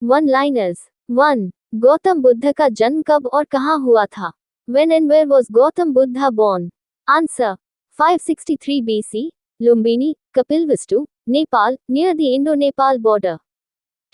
One liners. 1. Gautam Buddha का जन्म कब और कहाँ हुआ था? When and where was Gautam Buddha born? Answer. 563 BC, Lumbini, Kapilvastu, Nepal, near the Indo-Nepal border.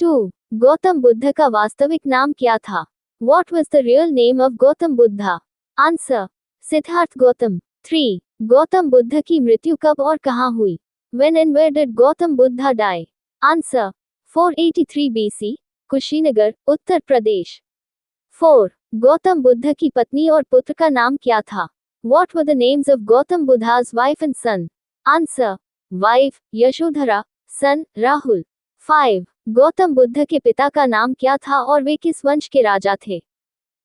2. Gautam Buddha का वास्तविक नाम क्या था? What was the real name of Gautam Buddha? Answer. Siddharth Gautam. 3. Gautam Buddha की मृत्यु कब और कहाँ हुई? When and where did Gautam Buddha die? Answer. 483 BC, Kushinagar, Uttar Pradesh. 4. Gautam Buddha की पत्नी और पुत्र का नाम क्या था? What were the names of Gautam Buddha's wife and son? Answer. Wife, Yashodhara, son, Rahul. 5. Gautam Buddha के पिता का नाम क्या था और वे किस वंश के राजा थे?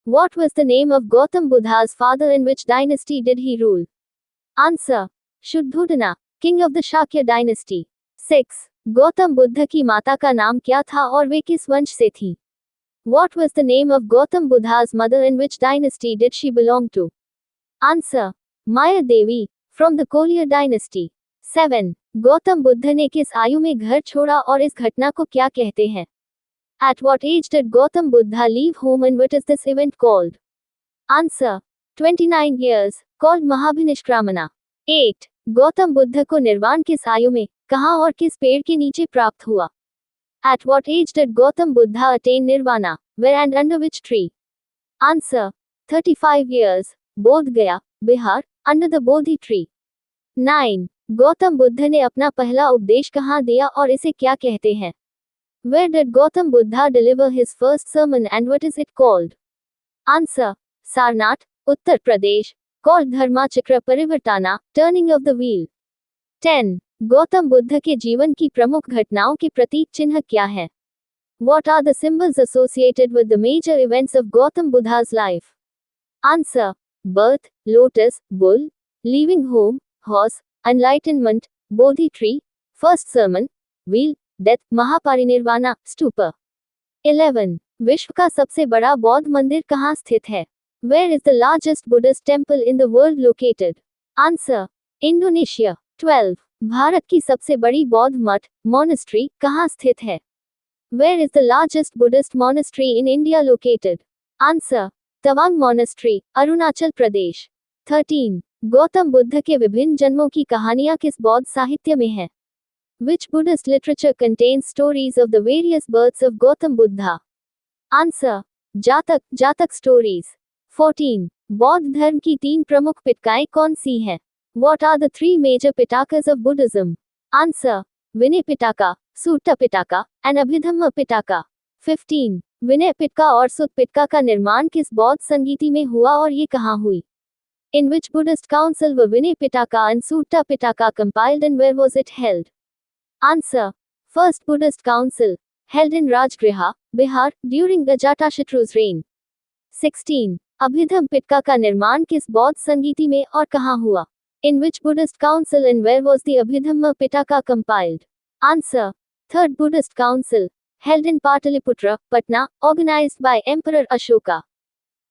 What was the name of Gautam Buddha's father and which dynasty did he rule? Answer. शुद्धोधना, king of the Shakya dynasty. 6. Gautam Buddha की माता का नाम क्या था और वे किस वंश से थी? What was the name of Gautam Buddha's mother and which dynasty did she belong to? Answer. Maya Devi, from the Kolya dynasty. 7. Gautam Buddha ने किस आयु में घर छोड़ा और इस घटना को क्या कहते हैं? At what age did Gautam Buddha leave home and what is this event called? Answer. 29 years, called Mahabhinishkramana. 8. Gautam Buddha को निर्वाण किस आयु में, कहाँ और किस पेड़ के नीचे प्राप्त हुआ? At what age did Gautam Buddha attain nirvana? Where and under which tree? Answer. 35 years, Bodh Gaya, Bihar, under the Bodhi tree. 9. Gautam Buddha ने अपना पहला उपदेश कहाँ दिया और इसे क्या कहते हैं? Where did Gautam Buddha deliver his first sermon and what is it called? Answer. Sarnath, Uttar Pradesh, called Dharmachakra Parivartana, turning of the wheel. 10. Gautam Buddha के जीवन की प्रमुख घटनाओं के प्रतीक चिन्ह क्या है? What are the symbols associated with the major events of Gautam Buddha's life? Answer. Birth, lotus, bull, leaving home, horse, enlightenment, Bodhi tree, first sermon, wheel, death, Mahaparinirvana, stupa. 11. विश्व का सबसे बड़ा बौद्ध मंदिर कहाँ स्थित है? Where is the largest Buddhist temple in the world located? Answer. Indonesia. 12. Bharat की सबसे बड़ी बौद्ध मठ, monastery, कहाँ स्थित है? Where is the largest Buddhist monastery in India located? Answer. Tawang monastery, Arunachal Pradesh. 13. Gautam Buddha के विभिन्न जन्मों की कहानियाँ किस बौद्ध साहित्य में हैं? Which Buddhist literature contains stories of the various births of Gautam Buddha? Answer. जातक, जातक stories. 14. बौद्ध धर्म की 3 प्रमुख पिटकाएं कौन सी हैं? What are the 3 major pitakas of Buddhism? Answer. Vinay Pitaka, सूट्टा Pitaka, and Abhidhamma Pitaka. 15. विनय पिटका और सुत पिटका का निर्माण किस बौद्ध संगीति में हुआ और ये कहाँ हुई? In which Buddhist council were Vinay Pitaka and Sutta Pitaka compiled and where was it held? Answer. First Buddhist Council, held in Rajgriha, Bihar, during Ajatashatru's reign. 16. Abhidhamma Pitaka का निर्माण किस बौद्ध संगीति में और कहाँ हुआ? In which Buddhist council and where was the Abhidhamma Pitaka compiled? Answer. Third Buddhist Council, held in Pataliputra, Patna, organized by Emperor Ashoka.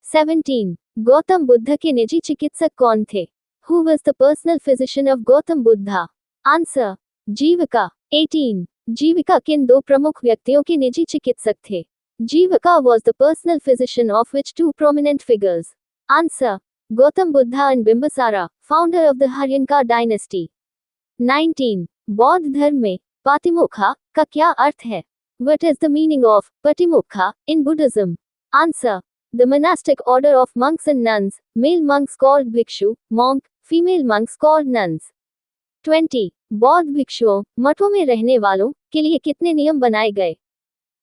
17. Gautam Buddha के निजी चिकित्सक कौन थे? Who was the personal physician of Gautam Buddha? Answer. जीविका. 18. जीविका किन 2 प्रमुख व्यक्तियों के निजी चिकित्सक थे? जीविका was the personal physician of which 2 prominent figures? Answer. Gautam Buddha and Bimbisara, founder of the Haryanka dynasty. 19. बौद्ध धर्म में पातिमोक्खा का क्या अर्थ है? What is the meaning of Patimokha in Buddhism? Answer. The monastic order of monks and nuns, male monks called bhikshu, monk, female monks called nuns. 20. बौद्ध भिक्षुओं, मठों में रहने वालों के लिए कितने नियम बनाए गए?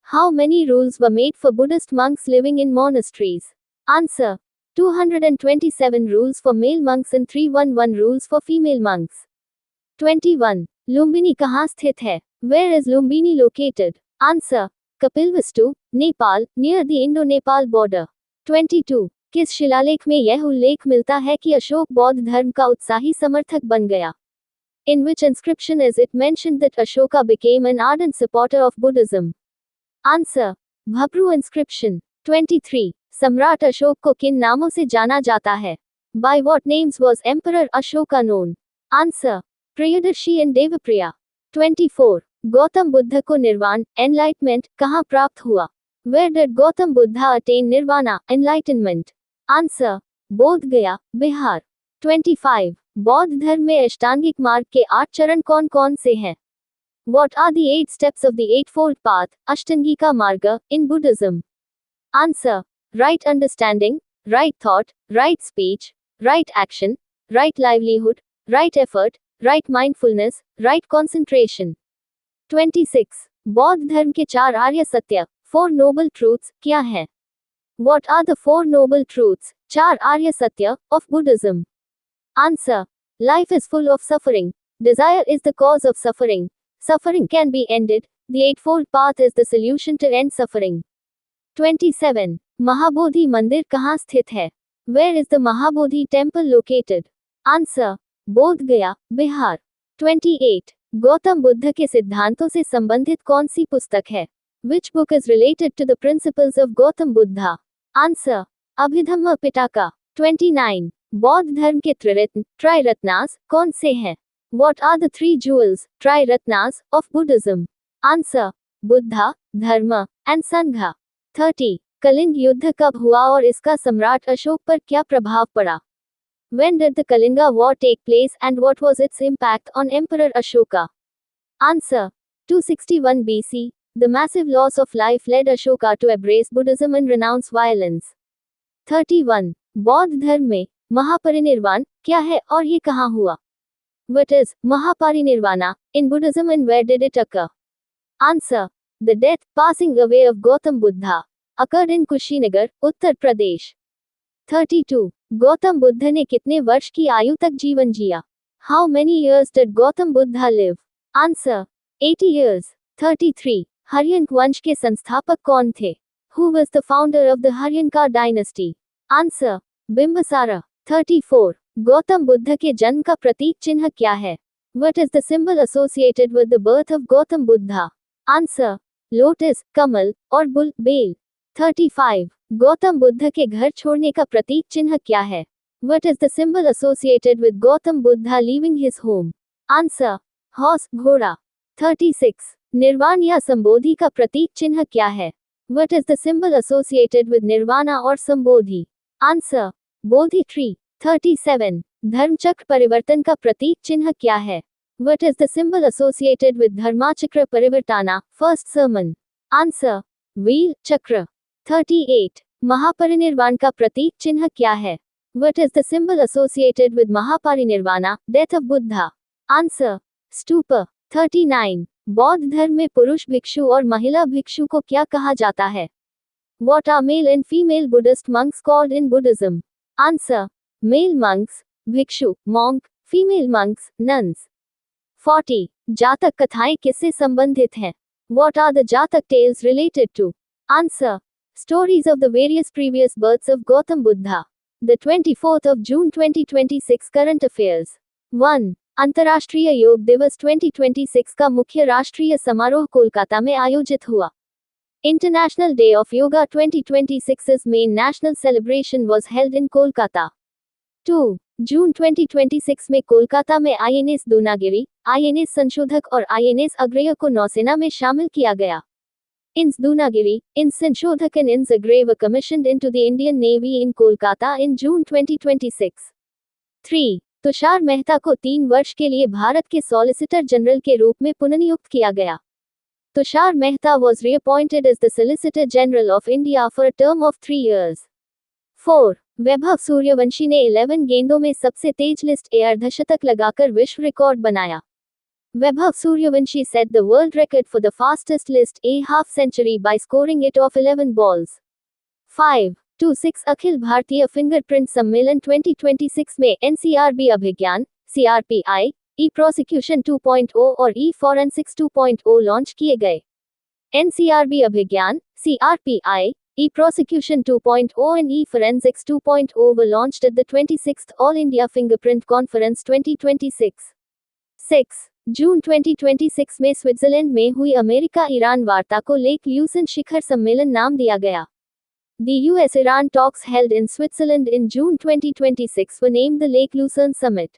How many rules were made for Buddhist monks living in monasteries? Answer. 227 rules for male monks and 311 rules for female monks. 21. Lumbini कहाँ स्थित है? Where is Lumbini located? Answer. Kapilvastu, Nepal, near the Indo-Nepal border. 22. किस शिलालेख में यह उल्लेख मिलता है कि अशोक बौद्ध धर्म का उत्साही समर्थक बन गया? In which inscription is it mentioned that Ashoka became an ardent supporter of Buddhism? Answer. Bhapru inscription. 23. सम्राट अशोक को किन नामों से जाना जाता है? By what names was Emperor Ashoka known? Answer. Priyadarshi and Devpriya. 24. Gautam Buddha को निर्वाण, एनलाइटमेंट, कहाँ प्राप्त हुआ? Where did Gautam Buddha attain nirvana, enlightenment? Answer. बोध गया, बिहार। 25. बौद्ध धर्म में अष्टांगिक मार्ग के 8 चरण कौन कौन से हैं? What are the 8 steps of the Eightfold Path, Ashtangika Marga, in Buddhism? Answer. Right understanding, right thought, right speech, right action, right livelihood, right effort, right mindfulness, right concentration. 26. बौद्ध धर्म के 4 आर्य सत्य, 4 noble truths, क्या हैं? What are the 4 noble truths, 4 आर्य सत्य, of Buddhism? Answer. Life is full of suffering. Desire is the cause of suffering. Suffering can be ended. The Eightfold Path is the solution to end suffering. 27. Mahabodhi मंदिर कहाँ स्थित है? Where is the Mahabodhi temple located? Answer. बोध गया, बिहार। 28. गौतम बुद्ध के सिद्धांतों से संबंधित कौन सी पुस्तक है? Which book is related to the principles of Gautam Buddha? Answer. Abhidhamma Pitaka. 29. बौद्ध धर्म के त्रिरत्न, ट्राइरत्नास, कौन से हैं? What are the 3 jewels, triratnas, of Buddhism? Answer. Buddha, धर्म, and संघा। 30. कलिंग युद्ध कब हुआ और इसका सम्राट अशोक पर क्या प्रभाव पड़ा? When did the Kalinga war take place and what was its impact on Emperor Ashoka? Answer. 261 BC. The massive loss of life led Ashoka to embrace Buddhism and renounce violence. 31. बौद्ध धर्म में महापरिनिर्वाण क्या है और ये कहाँ हुआ? What is Mahaparinirvana in Buddhism and where did it occur? Answer. The death, passing away of Gautam Buddha occurred in Kushinagar, Uttar Pradesh. 32. Gautam Buddha ने कितने वर्ष की आयु तक जीवन जिया? How many years did Gautam Buddha live? Answer. 80 years. 33. Haryanka वंश के संस्थापक कौन थे? Who was the founder of the Haryanka dynasty? Answer. बिंबिसारा। 34. Gautam Buddha के जन्म का प्रतीक चिन्ह क्या है? What is the symbol associated with the birth of Gautam Buddha? Answer. Lotus, कमल, और बुल, बेल। 35. गौतम बुद्ध के घर छोड़ने का प्रतीक चिन्ह क्या है? What is the symbol associated with Gautam Buddha leaving his home? Answer. Horse, घोड़ा। 36. निर्वाण या संबोधि का प्रतीक चिन्ह क्या है? What is the symbol associated with nirvana or संबोधि? Answer. Bodhi tree. 37. धर्मचक्र परिवर्तन का प्रतीक चिन्ह क्या है? What is the symbol associated with धर्माचक्र परिवर्तना, first sermon? Answer. Wheel, चक्र। 38. महापरिनिर्वाण का प्रतीक चिन्ह क्या है? What is the symbol associated with Mahaparinirvana, death of Buddha? Answer. स्तूप। 39. बौद्ध धर्म में पुरुष भिक्षु और महिला भिक्षु को क्या कहा जाता है? What are male and female Buddhist monks called in Buddhism? Answer. Male monks, भिक्षु, monk, female monks, nuns. 40. जातक कथाएं किससे संबंधित हैं? What are the Jatak tales related to? Answer. Stories of the various previous births of Gautam Buddha. The 24th of June 2026 current affairs. 1. अंतर्राष्ट्रीय योग दिवस 2026 का मुख्य राष्ट्रीय समारोह कोलकाता में आयोजित हुआ. International Day of Yoga 2026's main national celebration was held in Kolkata. 2. जून 2026 में कोलकाता में आईएनएस दूनागिरी, आईएनएस संशोधक और आईएनएस अग्रेय को नौसेना में शामिल किया गया. INS Dunagiri, INS Sanchodhak and INS Agray were commissioned into the Indian Navy in Kolkata in June 2026. 3. Tushar Mehta को 3 वर्ष के लिए भारत के सॉलिसिटर जनरल के रूप में पुनर्नियुक्त किया गया. Tushar Mehta was reappointed as the Solicitor General of India for a term of 3 years. 4. Vaibhav Suryavanshi ने 11 गेंदों में सबसे तेज लिस्ट ए अर्धशतक लगाकर विश्व रिकॉर्ड बनाया. Vaibhav Suryavanshi set the world record for the fastest list A half century by scoring it off 11 balls. 5. 26 Akhil Bharatiya fingerprint सम्मेलन 2026 में NCRB अभिज्ञान, CRPI, E-Prosecution 2.0 और E-Forensics 2.0 लॉन्च किए गए. NCRB Abhijnana, CRPI, E-Prosecution 2.0 and E-Forensics 2.0 were launched at the 26th All India Fingerprint Conference 2026. 6. जून 2026 में Switzerland में हुई America Iran वार्ता को लेक ल्यूसन शिखर सम्मेलन नाम दिया गया. The US-Iran talks held in Switzerland in June 2026 were named the Lake Lucerne Summit.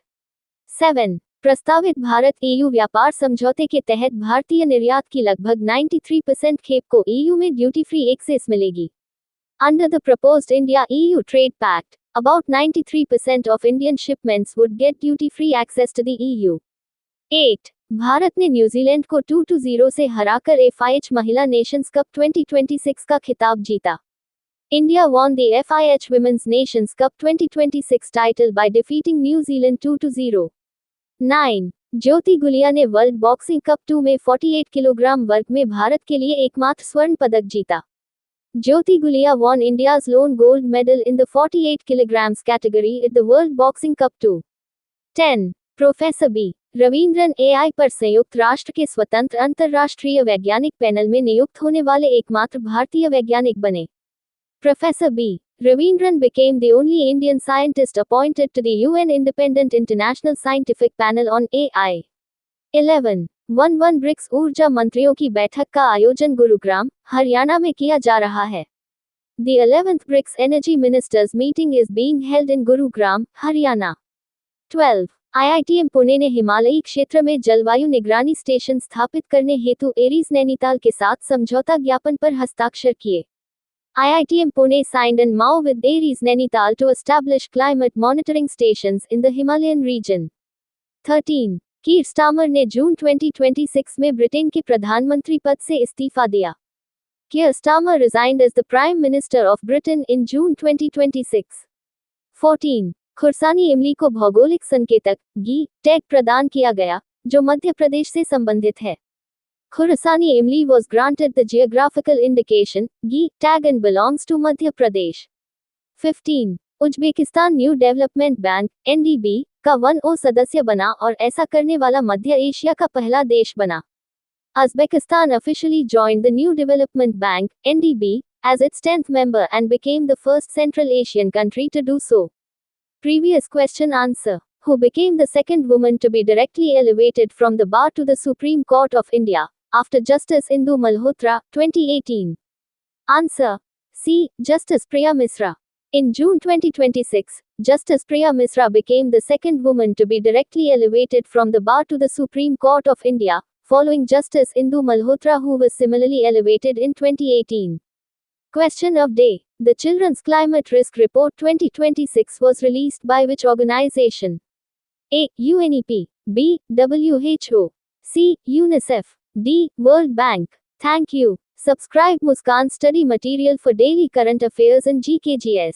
7. प्रस्तावित भारत EU व्यापार समझौते के तहत भारतीय निर्यात की लगभग 93% खेप को EU में ड्यूटी फ्री एक्सेस मिलेगी। Under the proposed India-EU trade pact, about 93% of Indian shipments would get duty-free access to the EU. 8. Bharat ने न्यूजीलैंड को 2-0 से हराकर FIH महिला नेशंस कप 2026 का खिताब जीता। India won the FIH Women's Nations Cup 2026 title by defeating New Zealand 2-0. 9. ज्योति गुलिया ने world boxing cup 2 में 48 किलोग्राम वर्ग में भारत के लिए एकमात्र स्वर्ण पदक जीता। Jyoti Gulia won India's lone gold medal in the 48 kilograms category at the World Boxing Cup 2. 10. Professor B Ravindran AI पर संयुक्त राष्ट्र के स्वतंत्र अंतर्राष्ट्रीय वैज्ञानिक पैनल में नियुक्त होने वाले एकमात्र भारतीय वैज्ञानिक बने। Professor B. Ravindran became the only Indian scientist appointed to the UN Independent International Scientific Panel on AI. 11. 11 BRICS ऊर्जा मंत्रियों की बैठक का आयोजन गुरुग्राम, हरियाणा में किया जा रहा है। The 11th BRICS Energy Ministers meeting is being held in Gurugram, Haryana. 12. IITM Pune ने हिमालयी क्षेत्र में जलवायु निगरानी स्टेशन स्थापित करने हेतु एरीज नैनीताल के साथ समझौता ज्ञापन पर हस्ताक्षर किए। IITM Pune signed an MoU with Aries Nainital to establish climate monitoring stations in the Himalayan region. 13. Keir Starmer ने जून 2026 में ब्रिटेन के प्रधानमंत्री पद से इस्तीफा दिया। Keir Starmer resigned as the Prime Minister of Britain in June 2026. 14. खुर्सानी इमली को भौगोलिक संकेतक गी टैग प्रदान किया गया, जो मध्य प्रदेश से संबंधित है। खुर्सानी इमली was granted the geographical indication गी tag and belongs to Madhya Pradesh. 15. Uzbekistan new development bank NDB का 1O सदस्य बना और ऐसा करने वाला मध्य एशिया का पहला देश बना। Uzbekistan officially joined the New Development Bank NDB as its 10th member and became the first Central Asian country to do so. Previous question answer. Who became the second woman to be directly elevated from the bar to the Supreme Court of India after Justice Indu Malhotra 2018? Answer. C. Justice Priya Misra. In June 2026, Justice Priya Misra became the second woman to be directly elevated from the bar to the Supreme Court of India, following Justice Indu Malhotra, who was similarly elevated in 2018. Question of day. The Children's Climate Risk Report 2026 was released by which organization? A. UNEP. B. WHO. C. UNICEF. D. World Bank. Thank you. Subscribe Muskan Study Material for daily current affairs and GKGS.